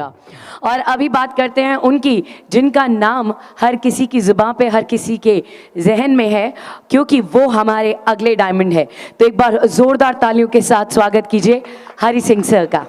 का। और अभी बात करते हैं उनकी जिनका नाम हर किसी की ज़ुबान पे, हर किसी के जहन में है, क्योंकि वो हमारे अगले डायमंड है। तो एक बार ज़ोरदार तालियों के साथ स्वागत कीजिए हरि सिंह सर का।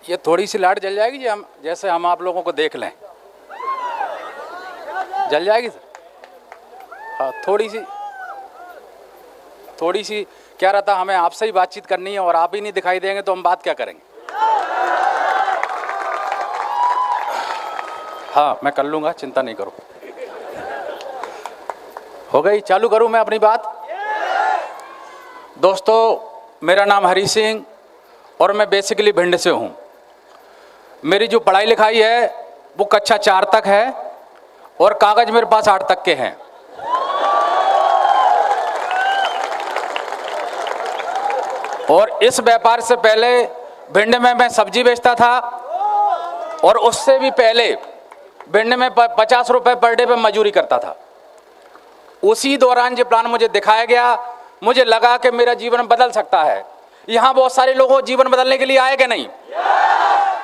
ये थोड़ी सी लाइट जल जाएगी जी, हम जैसे हम आप लोगों को देख लें, जल जाएगी सर? हाँ, थोड़ी सी क्या रहता, हमें आपसे ही बातचीत करनी है और आप ही नहीं दिखाई देंगे तो हम बात क्या करेंगे। हाँ, मैं कर लूँगा, चिंता नहीं करो। हो गई, चालू करूँ मैं अपनी बात? दोस्तों, मेरा नाम हरि सिंह और मैं बेसिकली भिंड से हूँ। मेरी जो पढ़ाई लिखाई है वो कक्षा 4 तक है और कागज मेरे पास 8 तक के हैं। और इस व्यापार से पहले भिंड में मैं सब्जी बेचता था और उससे भी पहले भिंड में 50 रुपए पर डे पे मजदूरी करता था। उसी दौरान जो प्लान मुझे दिखाया गया, मुझे लगा कि मेरा जीवन बदल सकता है। यहाँ बहुत सारे लोगों जीवन बदलने के लिए आए कि नहीं,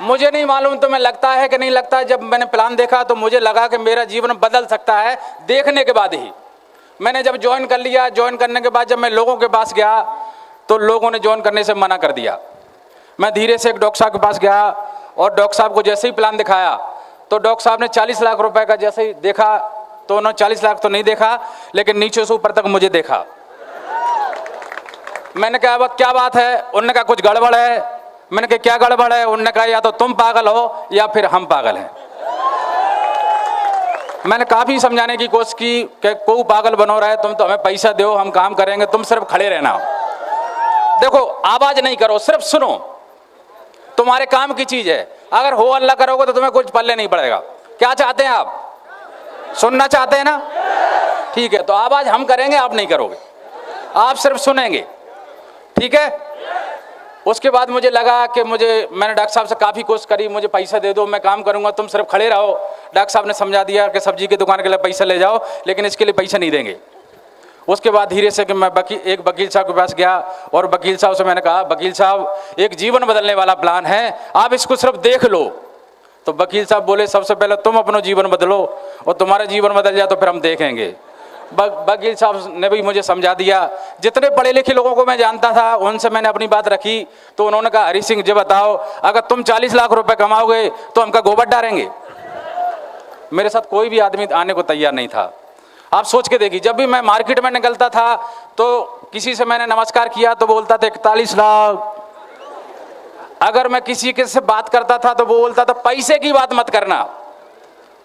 मुझे नहीं मालूम, तो मैं लगता है कि नहीं लगता। जब मैंने प्लान देखा तो मुझे लगा कि मेरा जीवन बदल सकता है। देखने के बाद ही मैंने जब ज्वाइन कर लिया, ज्वाइन करने के बाद जब मैं लोगों के पास गया तो लोगों ने ज्वाइन करने से मना कर दिया। मैं धीरे से एक डॉक्टर साहब के पास गया और डॉक्टर साहब को जैसे ही प्लान दिखाया तो डॉक्टर साहब ने 40 लाख रुपए का जैसे ही देखा तो उन्होंने 40 लाख तो नहीं देखा, लेकिन नीचे से ऊपर तक मुझे देखा। मैंने कहा अब क्या बात है? उन्होंने कहा कुछ गड़बड़ है। मैंने कहा क्या गड़बड़ है? उन्होंने कहा या तो तुम पागल हो या फिर हम पागल हैं। मैंने काफी समझाने की कोशिश की कि कोई पागल बनो रहा है, तुम तो हमें पैसा दो, हम काम करेंगे, तुम सिर्फ खड़े रहना। देखो, आवाज नहीं करो, सिर्फ सुनो, तुम्हारे काम की चीज है। अगर हो अल्लाह करोगे तो तुम्हें कुछ पल्ले नहीं पड़ेगा। क्या चाहते हैं आप? सुनना चाहते हैं ना? ठीक है, तो आवाज हम करेंगे, आप नहीं करोगे, आप सिर्फ सुनेंगे, ठीक है? उसके बाद मुझे लगा कि मैंने डॉक्टर साहब से काफ़ी कोशिश करी, मुझे पैसा दे दो, मैं काम करूंगा, तुम सिर्फ खड़े रहो। डॉक्टर साहब ने समझा दिया कि सब्जी की दुकान के लिए पैसा ले जाओ, लेकिन इसके लिए पैसा नहीं देंगे। उसके बाद धीरे से कि मैं एक वकील साहब के पास गया और वकील साहब से मैंने कहा, वकील साहब एक जीवन बदलने वाला प्लान है, आप इसको सिर्फ देख लो। तो वकील साहब बोले सबसे पहले तुम अपना जीवन बदलो और तुम्हारा जीवन बदल जाए तो फिर हम देखेंगे। वकील साहब ने भी मुझे समझा दिया। जितने पढ़े लिखे लोगों को मैं जानता था उनसे मैंने अपनी बात रखी तो उन्होंने कहा हरि सिंह जी बताओ, अगर तुम 40 लाख रुपए कमाओगे तो हमका गोबर डालेंगे। मेरे साथ कोई भी आदमी आने को तैयार नहीं था। आप सोच के देखिए, जब भी मैं मार्केट में निकलता था तो किसी से मैंने नमस्कार किया तो बोलता था 41 लाख। अगर मैं किसी के से बात करता था तो वो बोलता था पैसे की बात मत करना,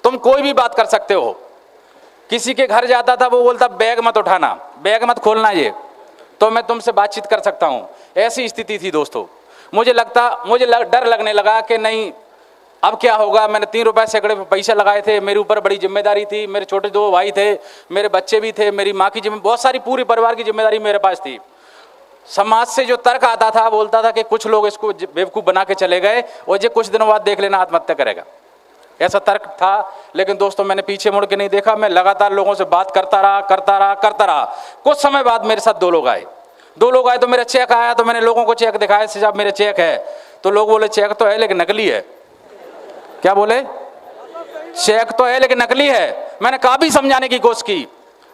तुम कोई भी बात कर सकते हो। किसी के घर जाता था वो बोलता बैग मत उठाना, बैग मत खोलना, ये तो मैं तुमसे बातचीत कर सकता हूँ। ऐसी स्थिति थी दोस्तों। मुझे डर लगने लगा कि नहीं अब क्या होगा। मैंने 3 रुपए सैकड़े पे पैसे लगाए थे, मेरे ऊपर बड़ी जिम्मेदारी थी, मेरे छोटे 2 भाई थे, मेरे बच्चे भी थे, मेरी माँ की जिम्मेदारी, बहुत सारी पूरी परिवार की जिम्मेदारी मेरे पास थी। समाज से जो तर्क आता था बोलता था कि कुछ लोग इसको बेवकूफ़ बना के चले गए और ये कुछ दिनों बाद देख लेना आत्महत्या करेगा, ऐसा तर्क था। लेकिन दोस्तों मैंने पीछे मुड़ के नहीं देखा, मैं लगातार लोगों से बात करता रहा। कुछ समय बाद मेरे साथ 2 लोग आए तो मेरा चेक आया तो मैंने लोगों को चेक दिखाया, साहब मेरे चेक है। तो लोग बोले चेक तो है लेकिन नकली है। क्या बोले? चेक तो है लेकिन नकली है। मैंने काफी समझाने की कोशिश की,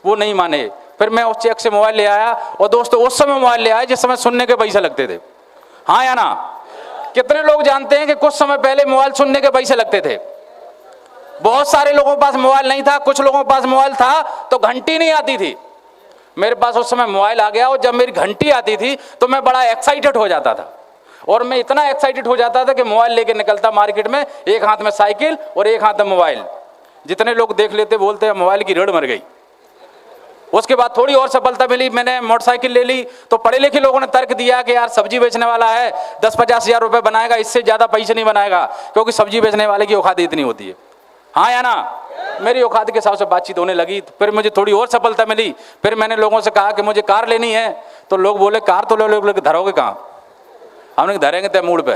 वो नहीं माने। फिर मैं उस चेक से मोबाइल ले आया और दोस्तों उस समय मोबाइल ले आया जिस समय सुनने के पैसे लगते थे। हाँ या ना? कितने लोग जानते हैं कि कुछ समय पहले मोबाइल सुनने के पैसे लगते थे? बहुत सारे लोगों के पास मोबाइल नहीं था, कुछ लोगों के पास मोबाइल था तो घंटी नहीं आती थी। मेरे पास उस समय मोबाइल आ गया और जब मेरी घंटी आती थी तो मैं बड़ा एक्साइटेड हो जाता था। और मैं इतना एक्साइटेड हो जाता था कि मोबाइल लेके निकलता मार्केट में, एक हाथ में साइकिल और एक हाथ में मोबाइल। जितने लोग देख लेते बोलते हैं मोबाइल की रीढ़ मर गई। उसके बाद थोड़ी और सफलता मिली, मैंने मोटरसाइकिल ले ली, तो पढ़े लिखे लोगों ने तर्क दिया कि यार सब्जी बेचने वाला है, 10-50 हज़ार रुपये बनाएगा, इससे ज़्यादा पैसे नहीं बनाएगा, क्योंकि सब्जी बेचने वाले की औकात इतनी होती है। हाँ या ना? मेरी औकात के हिसाब से बातचीत होने लगी। फिर मुझे थोड़ी और सफलता मिली, फिर मैंने लोगों से कहा कि मुझे कार लेनी है, तो लोग बोले कार तो ले लो, धरोगे कहाँ? हमने धरेंगे तय मूड पे।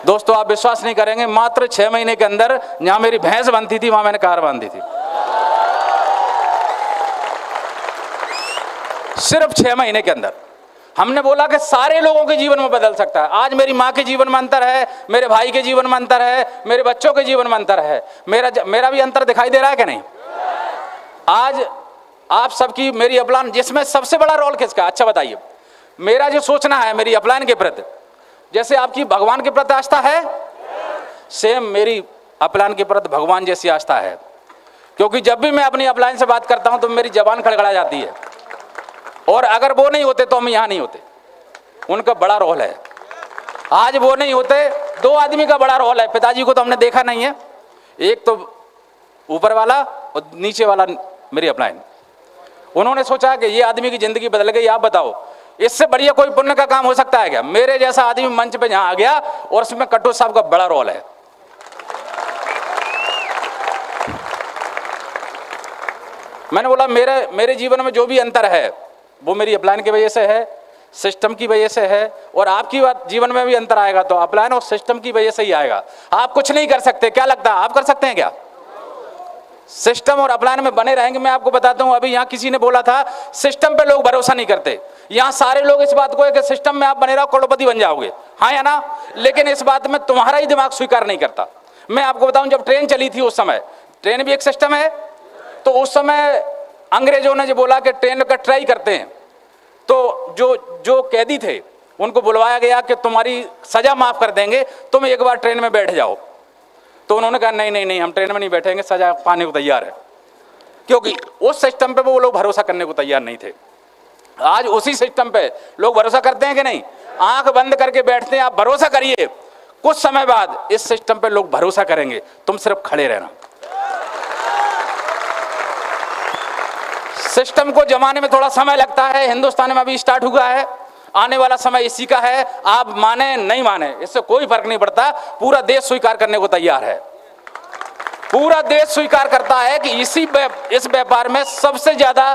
दोस्तों आप विश्वास नहीं करेंगे, मात्र 6 महीने के अंदर जहां मेरी भैंस बनती थी वहां मैंने कार बांधी थी। सिर्फ 6 महीने के अंदर। हमने बोला कि सारे लोगों के जीवन में बदल सकता है। आज मेरी माँ के जीवन में अंतर है, मेरे भाई के जीवन में अंतर है, मेरे बच्चों के जीवन में अंतर है, मेरा भी अंतर दिखाई दे रहा है कि नहीं? आज आप सबकी मेरी अपलाइन, जिसमें सबसे बड़ा रोल किसका? अच्छा बताइए। मेरा जो सोचना है मेरी अपलाइन के प्रति, जैसे आपकी भगवान के प्रति आस्था है, सेम मेरी अपलाइन के प्रति भगवान जैसी आस्था है। क्योंकि जब भी मैं अपनी अपलाइन से बात करता हूं तो मेरी जबान खड़खड़ा जाती है, और अगर वो नहीं होते तो हम यहां नहीं होते। उनका बड़ा रोल है। आज वो नहीं होते, 2 आदमी का बड़ा रोल है। पिताजी को तो हमने देखा नहीं है, एक तो ऊपर वाला और नीचे वाला मेरी अपलाइन। उन्होंने सोचा कि ये आदमी की जिंदगी बदल गई। आप बताओ इससे बढ़िया कोई पुण्य का काम हो सकता है क्या? मेरे जैसा आदमी मंच पे जहां आ गया, और उसमें कट्टू साहब का बड़ा रोल है। मैंने बोला मेरे जीवन में जो भी अंतर है वो मेरी अपलाइन की वजह से है, सिस्टम की वजह से है, और आपकी जीवन में भी अंतर आएगा तो अपलाइन और सिस्टम की वजह से ही आएगा। आप कुछ नहीं कर सकते। क्या लगता है आप कर सकते हैं क्या? सिस्टम और अपलाइन में बने रहेंगे। मैं आपको बताता हूं, अभी यहां किसी ने बोला था सिस्टम पे लोग भरोसा नहीं करते। यहां सारे लोग इस बात को है कि सिस्टम में आप बने रहो, करोड़पति बन जाओगे। हाँ या ना? लेकिन इस बात में तुम्हारा ही दिमाग स्वीकार नहीं करता। मैं आपको बताऊं, जब ट्रेन चली थी उस समय, ट्रेन भी एक सिस्टम है, तो उस समय अंग्रेजों ने जो बोला कि ट्रेन का ट्राई करते हैं, तो जो कैदी थे उनको बुलवाया गया कि तुम्हारी सजा माफ कर देंगे, तुम एक बार ट्रेन में बैठ जाओ। तो उन्होंने कहा नहीं नहीं नहीं, हम ट्रेन में नहीं बैठेंगे, सजा पाने को तैयार है। क्योंकि उस सिस्टम पे वो लोग भरोसा करने को तैयार नहीं थे। आज उसी सिस्टम पे लोग भरोसा करते हैं कि नहीं? आंख बंद करके बैठते हैं। आप भरोसा करिए, कुछ समय बाद इस सिस्टम पे लोग भरोसा करेंगे, तुम सिर्फ खड़े रहना। सिस्टम को जमाने में थोड़ा समय लगता है, हिंदुस्तान में अभी स्टार्ट हुआ है, आने वाला समय इसी का है। आप माने नहीं माने इससे कोई फर्क नहीं पड़ता, पूरा देश स्वीकार करने को तैयार है। पूरा देश स्वीकार करता है कि इस व्यापार में सबसे ज्यादा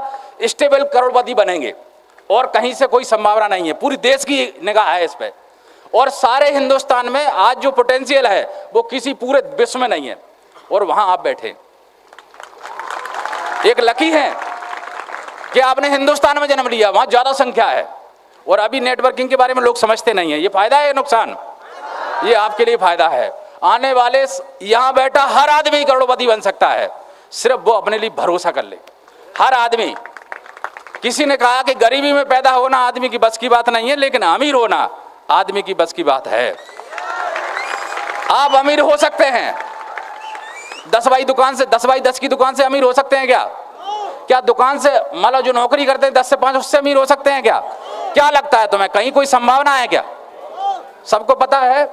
स्टेबल करोड़पति बनेंगे, और कहीं से कोई संभावना नहीं है। पूरी देश की निगाह है इस पे, और सारे हिंदुस्तान में आज जो पोटेंशियल है वो किसी पूरे विश्व में नहीं है, और वहां आप बैठे एक लकी है कि आपने हिंदुस्तान में जन्म लिया, वहां ज्यादा संख्या है। और अभी नेटवर्किंग के बारे में लोग समझते नहीं है। ये फायदा है या नुकसान? ये आपके लिए फायदा है। आने वाले यहां बैठा हर आदमी करोड़पति बन सकता है, सिर्फ वो अपने लिए भरोसा कर ले। हर आदमी। किसी ने कहा कि गरीबी में पैदा होना आदमी की बस की बात नहीं है, लेकिन अमीर होना आदमी की बस की बात है। आप अमीर हो सकते हैं। 10 बाई 10 की दुकान से अमीर हो सकते हैं क्या? क्या दुकान से मतलब जो नौकरी करते हैं 10 से 5, उससे अमीर हो सकते हैं क्या? क्या लगता है तुम्हें, कहीं कोई संभावना है क्या? सबको पता है,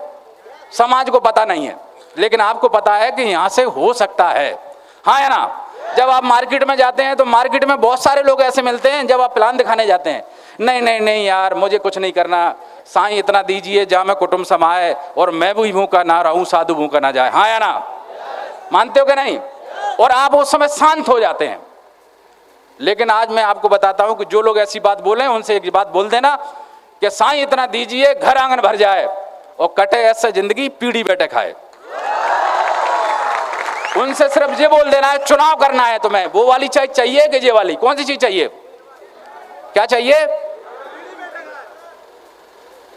समाज को पता नहीं है, लेकिन आपको पता है कि यहां से हो सकता है। हाँ या ना? जब आप मार्केट में जाते हैं तो मार्केट में बहुत सारे लोग ऐसे मिलते हैं, जब आप प्लान दिखाने जाते हैं, नहीं नहीं नहीं यार मुझे कुछ नहीं करना, साईं इतना दीजिए जहां मैं कुटुंब समाए, और मैं भी भूखा ना रहूं साधु भूखा ना जाए। हाँ या ना? मानते हो कि नहीं? और आप उस समय शांत हो जाते हैं। लेकिन आज मैं आपको बताता हूं कि जो लोग ऐसी बात बोले उनसे एक बात बोल देना कि साईं इतना दीजिए घर आंगन भर जाए, और कटे ऐसे जिंदगी पीढ़ी बैठे खाए। उनसे सिर्फ ये बोल देना है चुनाव करना है तुम्हें, वो वाली चीज चाहिए कि ये वाली? कौन सी चीज चाहिए? क्या चाहिए?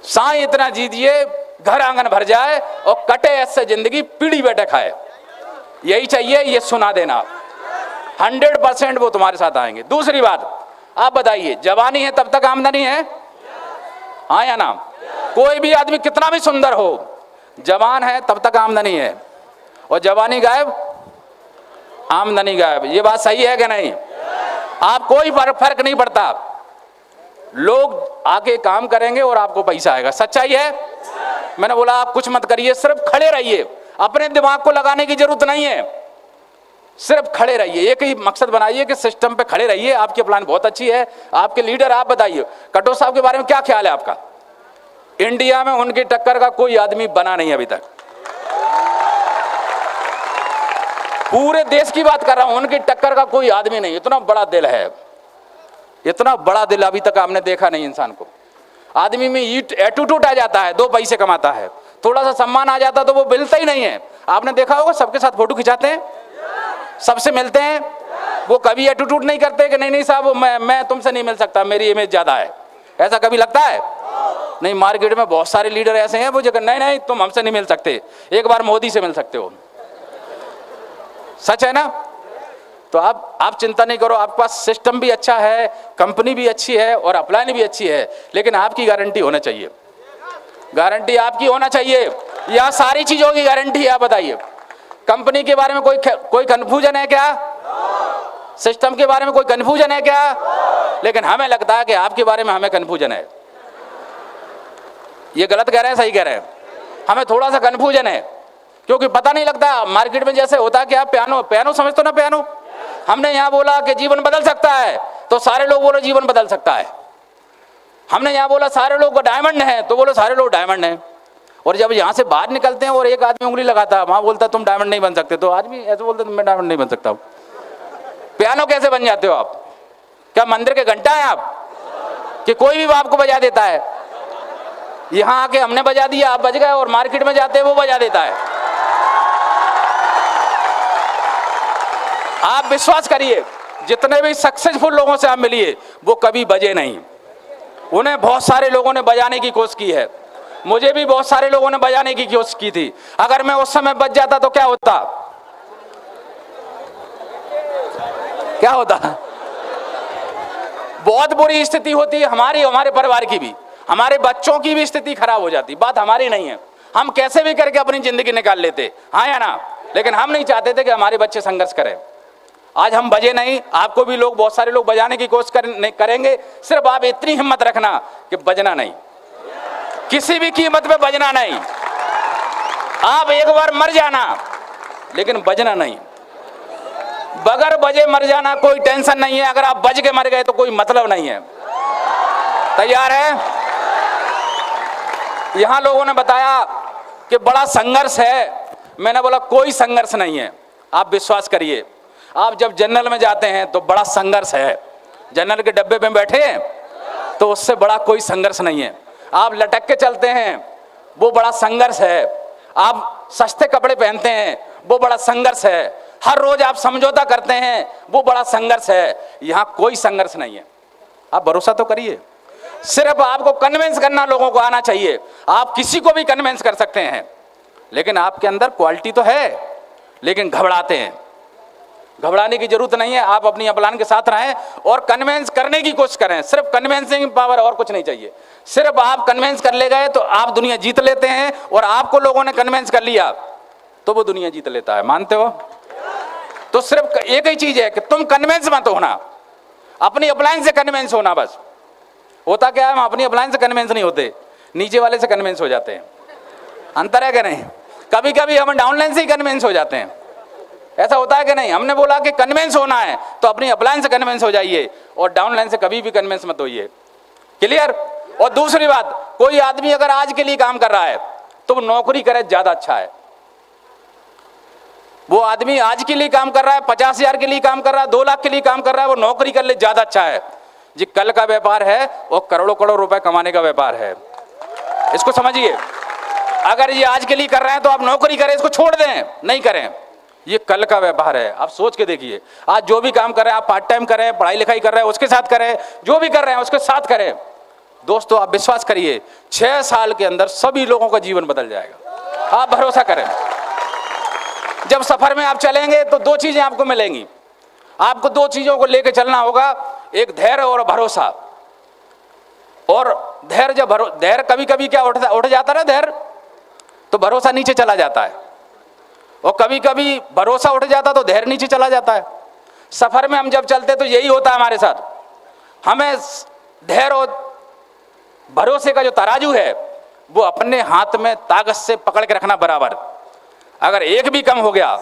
साईं इतना दीजिए घर आंगन भर जाए, और कटे ऐसे जिंदगी पीढ़ी बैठे खाए। यही चाहिए, ये सुना देना। 100% वो तुम्हारे साथ आएंगे। दूसरी बात, आप बताइए, जवानी है तब तक आमदनी है? हाँ या ना? कोई भी आदमी कितना भी सुंदर हो, जवान है तब तक आमदनी है, और जवानी गायब, आमदनी गायब। ये बात सही है कि नहीं? आप कोई फर्क नहीं पड़ता, लोग आके काम करेंगे और आपको पैसा आएगा। सच्चाई है। मैंने बोला आप कुछ मत करिए, सिर्फ खड़े रहिए। अपने दिमाग को लगाने की जरूरत नहीं है। सिर्फ खड़े रहिए, एक ही मकसद बनाइए कि सिस्टम पे खड़े रहिए। आपकी प्लान बहुत अच्छी है, आपके लीडर, आप बताइए कटोच साहब के बारे में क्या ख्याल है आपका? इंडिया में उनकी टक्कर का कोई आदमी बना नहीं अभी तक, पूरे देश की बात कर रहा हूं, उनकी टक्कर का कोई आदमी नहीं। इतना बड़ा दिल है, इतना बड़ा दिल अभी तक आपने देखा नहीं इंसान को। आदमी में एटीट्यूड आ जाता है, 2 पैसे कमाता है, थोड़ा सा सम्मान आ जाता तो वो मिलता ही नहीं है। आपने देखा होगा सबके साथ फोटो खिंचाते हैं, सबसे मिलते हैं, वो कभी एटीट्यूड नहीं करते कि नहीं नहीं साहब मैं तुमसे नहीं मिल सकता, मेरी इमेज ज्यादा है, ऐसा कभी लगता है? नहीं। मार्केट में बहुत सारे लीडर ऐसे हैं वो जगह नहीं नहीं तुम हमसे नहीं मिल सकते, एक बार मोदी से मिल सकते हो। सच है ना? तो आप चिंता नहीं करो, आपके पास सिस्टम भी अच्छा है, कंपनी भी अच्छी है और अपलाइन भी अच्छी है, लेकिन आपकी गारंटी होना चाहिए। गारंटी आपकी होना चाहिए, या सारी चीजों की गारंटी है। आप बताइए कंपनी के बारे में कोई कंफ्यूजन है क्या? सिस्टम के बारे में कोई कंफ्यूजन है क्या? लेकिन हमें लगता है कि आपके बारे में हमें कंफ्यूजन है। ये गलत कह रहे हैं, सही कह रहे हैं? हमें थोड़ा सा कंफ्यूजन है, क्योंकि पता नहीं लगता। मार्केट में जैसे होता है कि आप पियानो समझते हो ना, पियानो। हमने यहां बोला कि जीवन बदल सकता है, तो सारे लोग बोलो जीवन बदल सकता है। हमने यहां बोला सारे लोग डायमंड हैं, तो बोलो सारे लोग डायमंड हैं। और जब यहां से बाहर निकलते हैं और एक आदमी उंगली लगाता है, वहां बोलता है तुम डायमंड नहीं बन सकते, तो आदमी ऐसे बोलते मैं डायमंड नहीं बन सकता हूं। पियानो कैसे बन जाते हो आप? क्या मंदिर के घंटा हैं आप कि कोई भी आपको बजा देता है? यहां आके हमने बजा दिया, आप बज गए, और मार्केट में जाते हैं वो बजा देता है। आप विश्वास करिए, जितने भी सक्सेसफुल लोगों से आप मिलिए वो कभी बजे नहीं। उन्हें बहुत सारे लोगों ने बजाने की कोशिश की है, मुझे भी बहुत सारे लोगों ने बजाने की कोशिश की थी। अगर मैं उस समय बच जाता तो क्या होता? क्या होता? बहुत बुरी स्थिति होती है हमारी, हमारे परिवार की भी, हमारे बच्चों की भी स्थिति खराब हो जाती। बात हमारी नहीं है, हम कैसे भी करके अपनी जिंदगी निकाल लेते, हाँ या ना? लेकिन हम नहीं चाहते थे कि हमारे बच्चे संघर्ष करें। आज हम बजे नहीं, आपको भी लोग, बहुत सारे लोग बजाने की कोशिश करेंगे। सिर्फ आप इतनी हिम्मत रखना कि बजना नहीं, किसी भी कीमत पे बजना नहीं। आप एक बार मर जाना, लेकिन बजना नहीं। बगैर बजे मर जाना कोई टेंशन नहीं है, अगर आप बज के मर गए तो कोई मतलब नहीं है। तैयार है? यहां लोगों ने बताया कि बड़ा संघर्ष है, मैंने बोला कोई संघर्ष नहीं है। आप विश्वास करिए, आप जब जनरल में जाते हैं तो बड़ा संघर्ष है। जनरल के डब्बे में बैठे हैं तो उससे बड़ा कोई संघर्ष नहीं है। आप लटक के चलते हैं वो बड़ा संघर्ष है। आप सस्ते कपड़े पहनते हैं वो बड़ा संघर्ष है। हर रोज आप समझौता करते हैं वो बड़ा संघर्ष है। यहां कोई संघर्ष नहीं है। आप भरोसा तो करिए, सिर्फ आपको कन्विंस करना लोगों को आना चाहिए। आप किसी को भी कन्विंस कर सकते हैं, लेकिन आपके अंदर क्वालिटी तो है, लेकिन घबराते हैं। घबराने की जरूरत नहीं है, आप अपनी अपलान के साथ रहें और कन्विंस करने की कोशिश करें। सिर्फ कन्विंसिंग पावर, और कुछ नहीं चाहिए। सिर्फ आप कन्विंस कर ले गए तो आप दुनिया जीत लेते हैं, और आपको लोगों ने कन्विंस कर लिया तो वो दुनिया जीत लेता है। मानते हो? तो सिर्फ एक ही चीज है कि तुम कन्विंस मत होना, अपनी अपलाइन से कन्विंस होना। बस होता क्या है, हम अपनी अपलाइन से कन्विंस नहीं होते, नीचे वाले से कन्विंस हो जाते हैं। अंतर है कि नहीं? कभी कभी हम डाउनलाइन से ही कन्विंस हो जाते हैं, ऐसा होता है कि नहीं? हमने बोला कि कन्विंस होना है तो अपनी अपलाइन से कन्विंस हो जाइए, और डाउनलाइन से कभी भी कन्विंस मत होइए। क्लियर? और दूसरी बात, कोई आदमी अगर आज के लिए काम कर रहा है तो वो नौकरी करे, ज्यादा अच्छा है। वो आदमी आज के लिए काम कर रहा है, 50,000 के लिए काम कर रहा है, 2 लाख के लिए काम कर रहा है, वो नौकरी कर ले, ज्यादा अच्छा है। जी कल का व्यापार है और करोड़ों करोड़ रुपए कमाने का व्यापार है, इसको समझिए। अगर ये आज के लिए कर रहे हैं तो आप नौकरी करें, इसको छोड़ दें, नहीं करें। ये कल का व्यापार है। आप सोच के देखिए, आज जो भी काम कर रहे हैं, आप पार्ट टाइम कर रहे हैं, पढ़ाई लिखाई कर रहे हैं, उसके साथ करें, जो भी कर रहे हैं उसके साथ करें। दोस्तों आप विश्वास करिए, 6 साल के अंदर सभी लोगों का जीवन बदल जाएगा। आप भरोसा करें। जब सफर में आप चलेंगे तो 2 चीजें आपको मिलेंगी। आपको 2 चीजों को लेकर चलना होगा, एक धैर्य और भरोसा। और धैर्य, जब धैर्य कभी कभी क्या उठ जाता है धैर्य, तो भरोसा नीचे चला जाता है, और कभी कभी भरोसा उठ जाता तो धैर्य नीचे चला जाता है। सफर में हम जब चलते तो यही होता है हमारे साथ। हमें धैर्य और भरोसे का जो तराजू है वो अपने हाथ में ताकत से पकड़ के रखना बराबर। अगर एक भी कम हो गया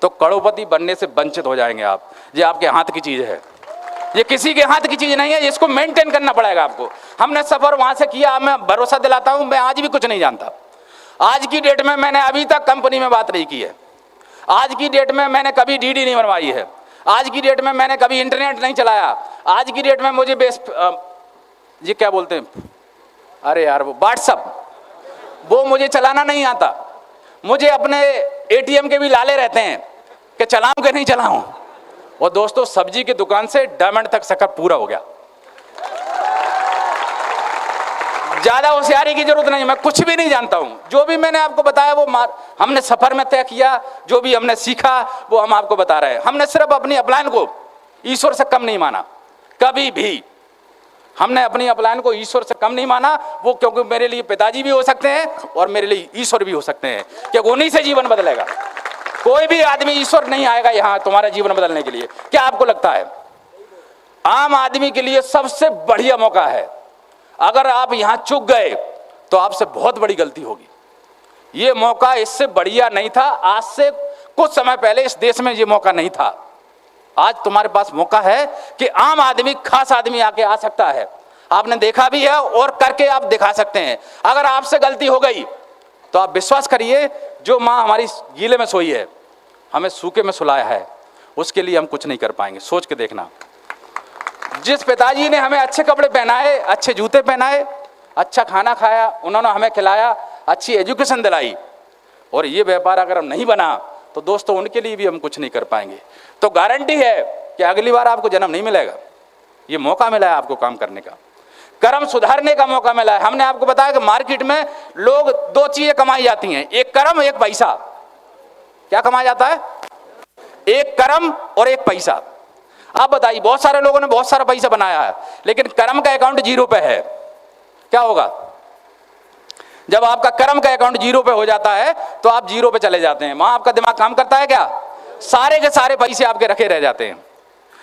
तो करोड़पति बनने से वंचित हो जाएंगे आप। ये आपके हाथ की चीज है, ये किसी के हाथ की चीज नहीं है, इसको मेंटेन करना पड़ेगा आपको। हमने सफर वहां से किया, मैं भरोसा दिलाता हूं, मैं आज भी कुछ नहीं जानता। आज की डेट में मैंने अभी तक कंपनी में बात नहीं की है, आज की डेट में मैंने कभी डीडी नहीं बनवाई है, आज की डेट में मैंने कभी इंटरनेट नहीं चलाया, आज की डेट में मुझे ये क्या बोलते हैं, अरे यार वो व्हाट्सअप, वो मुझे चलाना नहीं आता। मुझे अपने एटीएम के भी लाले रहते हैं कि चलाऊं कि नहीं चलाऊं। और दोस्तों, सब्जी की दुकान से डायमंड तक सफर पूरा हो गया। ज्यादा होशियारी की जरूरत नहीं, मैं कुछ भी नहीं जानता हूं। जो भी मैंने आपको बताया वो हमने सफर में तय किया, जो भी हमने सीखा वो हम आपको बता रहे हैं। हमने सिर्फ अपनी अपलाइन को ईश्वर से कम नहीं माना, कभी भी हमने अपनी अपलाइन को ईश्वर से कम नहीं माना। वो क्योंकि मेरे लिए पिताजी भी हो सकते हैं और मेरे लिए ईश्वर भी हो सकते हैं, क्योंकि उन्हीं से जीवन बदलेगा। कोई भी आदमी ईश्वर नहीं आएगा यहाँ तुम्हारा जीवन बदलने के लिए। क्या आपको लगता है आम आदमी के लिए सबसे बढ़िया मौका है? अगर आप यहाँ चूक गए तो आपसे बहुत बड़ी गलती होगी। ये मौका इससे बढ़िया नहीं था। आज से कुछ समय पहले इस देश में ये मौका नहीं था। आज तुम्हारे पास मौका है कि आम आदमी, खास आदमी आके आ सकता है। आपने देखा भी है और करके आप दिखा सकते हैं। अगर आपसे गलती हो गई तो आप विश्वास करिए, जो माँ हमारी गीले में सोई है, हमें सूखे में सुलाया है, उसके लिए हम कुछ नहीं कर पाएंगे। सोच के देखना, जिस पिताजी ने हमें अच्छे कपड़े पहनाए, अच्छे जूते पहनाए, अच्छा खाना खाया, उन्होंने हमें खिलाया, अच्छी एजुकेशन दिलाई, और ये व्यापार अगर हम नहीं बना तो दोस्तों उनके लिए भी हम कुछ नहीं कर पाएंगे। तो गारंटी है कि अगली बार आपको जन्म नहीं मिलेगा। ये मौका मिला है आपको काम करने का, कर्म सुधारने का मौका मिला है। हमने आपको बताया कि मार्केट में लोग दो चीजें कमाई जाती हैं, एक कर्म, एक पैसा। क्या कमाया जाता है? एक कर्म और एक पैसा। आप बताइए, बहुत सारे लोगों ने बहुत सारा पैसा बनाया है, लेकिन कर्म का अकाउंट 0 पे है। क्या होगा? जब आपका कर्म का अकाउंट 0 पे हो जाता है तो आप 0 पे चले जाते हैं। वहां आपका दिमाग काम करता है क्या? सारे के सारे पैसे आपके रखे रह जाते हैं।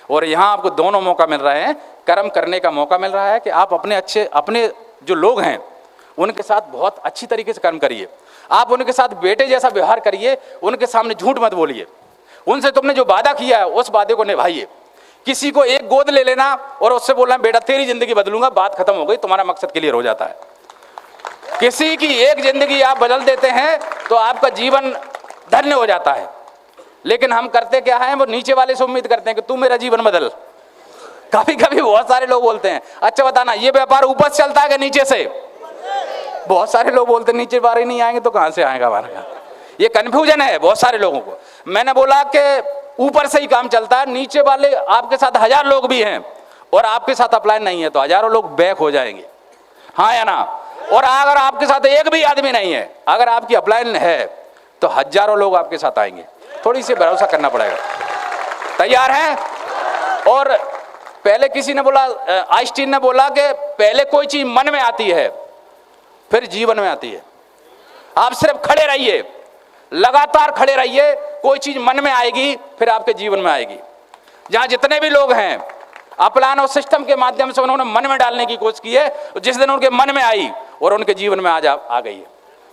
और यहां आपको दोनों मौका मिल रहे हैं। कर्म करने का मौका मिल रहा है कि आप अपने जो लोग हैं उनके साथ बहुत अच्छी तरीके से कर्म करिए। आप उनके साथ बेटे जैसा व्यवहार करिए, उनके सामने झूठ मत बोलिए। उनसे तुमने जो वादा किया है उस वादे को निभाइए। किसी को एक गोद ले लेना और उससे बोलना बेटा तेरी जिंदगी बदलूंगा, बात खत्म हो गई, तुम्हारा मकसद क्लियर हो जाता है। किसी की एक जिंदगी आप बदल देते हैं तो आपका जीवन धन्य हो जाता है। लेकिन हम करते क्या है, वो नीचे वाले से उम्मीद करते हैं कि तू मेरा जीवन बदल। कभी कभी बहुत सारे लोग बोलते हैं, अच्छा बताना ये व्यापार ऊपर से चलता है कि नीचे से? बहुत सारे लोग बोलते हैं नीचे वाले नहीं आएंगे तो कहां से आएगा हमारा। ये कंफ्यूजन है बहुत सारे लोगों को। मैंने बोला कि ऊपर से ही काम चलता है, नीचे वाले आपके साथ 1000 लोग भी हैं और आपके साथ अप्लाई नहीं है तो हजारों लोग बैक हो जाएंगे, हाँ या ना? और अगर आपके साथ एक भी आदमी नहीं है, अगर आपकी अप्लाई है तो हजारों लोग आपके साथ आएंगे। थोड़ी सी भरोसा करना पड़ेगा। तैयार हैं? और पहले किसी ने बोला, आइंस्टीन ने बोला कि पहले कोई चीज मन में आती है फिर जीवन में आती है। आप सिर्फ खड़े रहिए, लगातार खड़े रहिए, कोई चीज मन में आएगी फिर आपके जीवन में आएगी। जहां जितने भी लोग हैं अपलान और सिस्टम के माध्यम से उन्होंने मन में डालने की कोशिश की है, जिस दिन उनके मन में आई और उनके जीवन में आज आ गई है।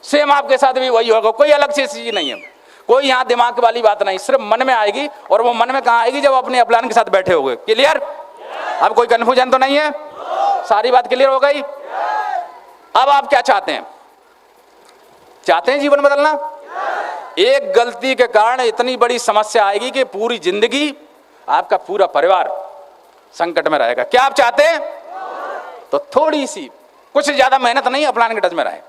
सेम आपके साथ भी वही होगा। कोई अलग से चीज नहीं है, कोई यहाँ दिमाग वाली बात नहीं, सिर्फ मन में आएगी। और वो मन में कहाँ आएगी? जब अपने अपलान के साथ बैठे हो गए। क्लियर? अब कोई कंफ्यूजन तो नहीं है? सारी बात क्लियर हो गई? अब आप क्या चाहते हैं? चाहते हैं जीवन बदलना? एक गलती के कारण इतनी बड़ी समस्या आएगी कि पूरी जिंदगी आपका पूरा परिवार संकट में रहेगा। क्या आप चाहते हैं? तो थोड़ी सी, कुछ ज्यादा मेहनत नहीं, अपलान के टच में रहें,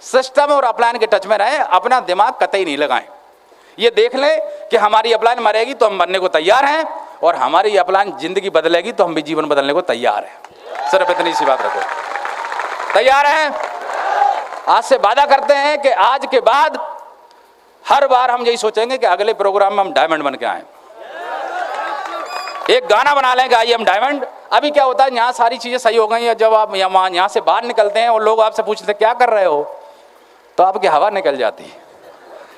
सिस्टम और अपलान के टच में रहें, अपना दिमाग कतई नहीं लगाएं। ये देख लें कि हमारी अपलान मरेगी तो हम मरने को तैयार हैं, और हमारी अपलान जिंदगी बदलेगी तो हम भी जीवन बदलने को तैयार हैं। सिर्फ इतनी सी बात रखो। तैयार हैं? आज से वादा करते हैं कि आज के बाद हर बार हम यही सोचेंगे कि अगले प्रोग्राम में हम डायमंड बन के आए। एक गाना बना लेंगे, आई एम डायमंड। अभी क्या होता है, यहाँ सारी चीजें सही हो गई हैं, जब आप यहाँ से बाहर निकलते हैं और लोग आपसे पूछते क्या कर रहे हो, तो आपकी हवा निकल जाती है।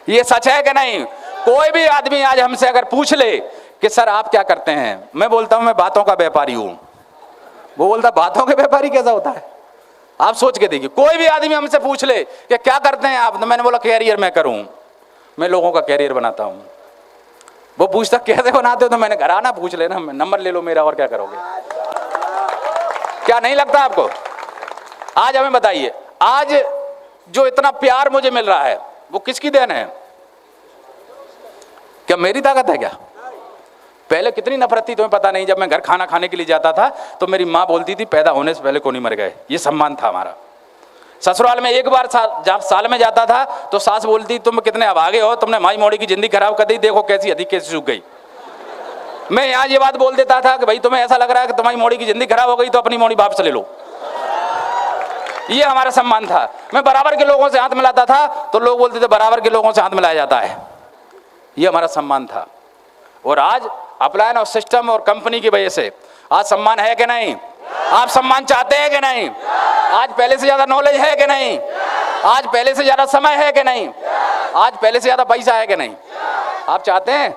ये सच है कि नहीं? कोई भी आदमी आज हमसे अगर पूछ ले कि सर आप क्या करते हैं, मैं बोलता हूं मैं बातों का व्यापारी हूं। वो बोलता बातों के व्यापारी कैसा होता है? आप सोच के देखिए, कोई भी आदमी हमसे पूछ ले कि क्या करते हैं आप, तो मैंने बोला कैरियर मैं करूं, मैं लोगों का कैरियर बनाता हूं। वो पूछता कैसे बनाते हो, तो मैंने घर आना पूछ लेना, नंबर ले लो मेरा, और क्या करोगे। क्या नहीं लगता आपको? आज हमें बताइए, आज जो इतना प्यार मुझे मिल रहा है वो किसकी देन है? क्या मेरी ताकत है क्या? पहले कितनी नफरत थी तुम्हें पता नहीं। जब मैं घर खाना खाने के लिए जाता था तो मेरी माँ बोलती थी पैदा होने से पहले कौन नहीं मर गए, ये सम्मान था हमारा। ससुराल में एक बार जब साल में जाता था तो सास बोलती तुम कितने अभागे हो, तुमने माई मोड़ी की जिंदगी खराब कर दी, देखो कैसी अधिक कैसी सूख गई। मैं यहाँ ये बात बोल देता था कि भाई तुम्हें ऐसा लग रहा है कि तुम्हारी मोड़ी की जिंदगी खराब हो गई तो अपनी मोड़ी बाप से ले लो। ये हमारा सम्मान था। मैं बराबर के लोगों से हाथ मिलाता था तो लोग बोलते थे बराबर के लोगों से हाथ मिलाया जाता है, ये हमारा सम्मान था। और आज अपलायन और सिस्टम और कंपनी की वजह से आज सम्मान है कि नहीं? आप सम्मान चाहते हैं कि नहीं? आज पहले से ज्यादा नॉलेज है कि नहीं? आज पहले से ज्यादा समय है कि नहीं? आज पहले से ज्यादा पैसा है कि नहीं? आप चाहते हैं?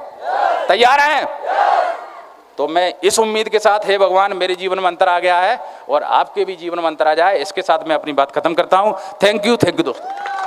तैयार हैं? तो मैं इस उम्मीद के साथ, हे भगवान मेरे जीवन में अंतर आ गया है और आपके भी जीवन में अंतर आ जाए, इसके साथ मैं अपनी बात खत्म करता हूं। थैंक यू दोस्तों।